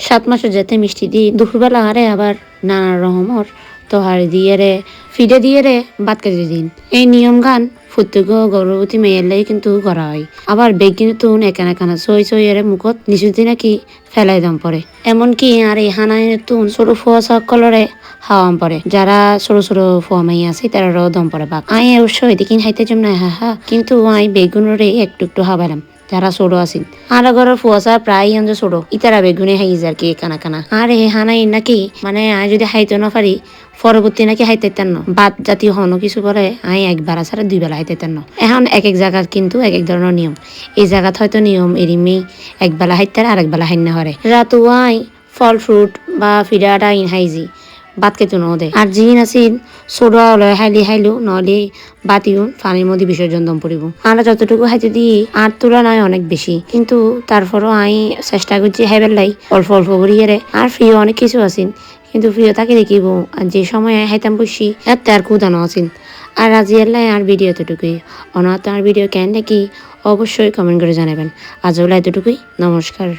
7 মাসের যেতে মিষ্টি দি দুপুরবেলা আরে আবার নানা রকমের তহারি দিয়ে রে ফিডে দিয়ে রে ভাত কেটে দিন। এই নিয়ম গান ফুতুগ গর্ভবতী মেয়ের কিন্তু করা হয়। আবার বেগ কিন্তু একানা কানা সই এর মুখত নিচুতি নাকি ফেলাই দাম পরে। এমনকি আর এই হানায় তুন ছোট ফুয়া সকলরে হাওয়াম পরে। যারা ছোট ছোট ফুয়া মাই আছে তারাও দম পরে বাঘ। আই অবশ্য এদিকে হাইতে জম না হা কিন্তু আই বেগুনরে একটু হাবাইলাম যারা ছোট আছিল। আর ঘরের ফুয়াশা প্রায় আনজো ছোট ইতারা বেগুনে হাই যার কি কানা কানা। আর এই হানাই নাকি মানে আই যদি হাইতে না পারি পরবর্তী নাকি হাইতে না ভাত জাতীয় হনো কিছু পরে আই একবার ছাড়া 2 বেলা হাইতে না। এখন এক জায়গার কিন্তু এক ধরনের নিয়ম। এই জায়গাত হয়তো নিয়ম এরিমেই একবেলা হাইতে আর একবেলা হাইন না হরে। রাতু আই ফল ফ্রুট বা ফিডাটা ইন হাইজি ভাত খেতে নদে। আর জিন আছিল সোডা লয় হাইলো নহলে বাতিও পানির মধ্যে বিসর্জন দম পড়িব। আর যতটুকু হাইতে দিই আর তুলনায় অনেক বেশি, কিন্তু তারপরও আই চেষ্টা করছি হাইবার লাই অল্প অল্প করিয়ে রে। আর প্রিয় অনেক কিছু আছিল, কিন্তু প্রিয় তাকে দেখিব আর যে সময় হাইতাম বসি এত আর কুদানো আছিল। আর আজি এলাই আর ভিডিও এতটুকুই। অনাথ আর ভিডিও কেন নাকি অবশ্যই কমেন্ট করে জানাবেন। আজ হলো এতটুকুই, নমস্কার।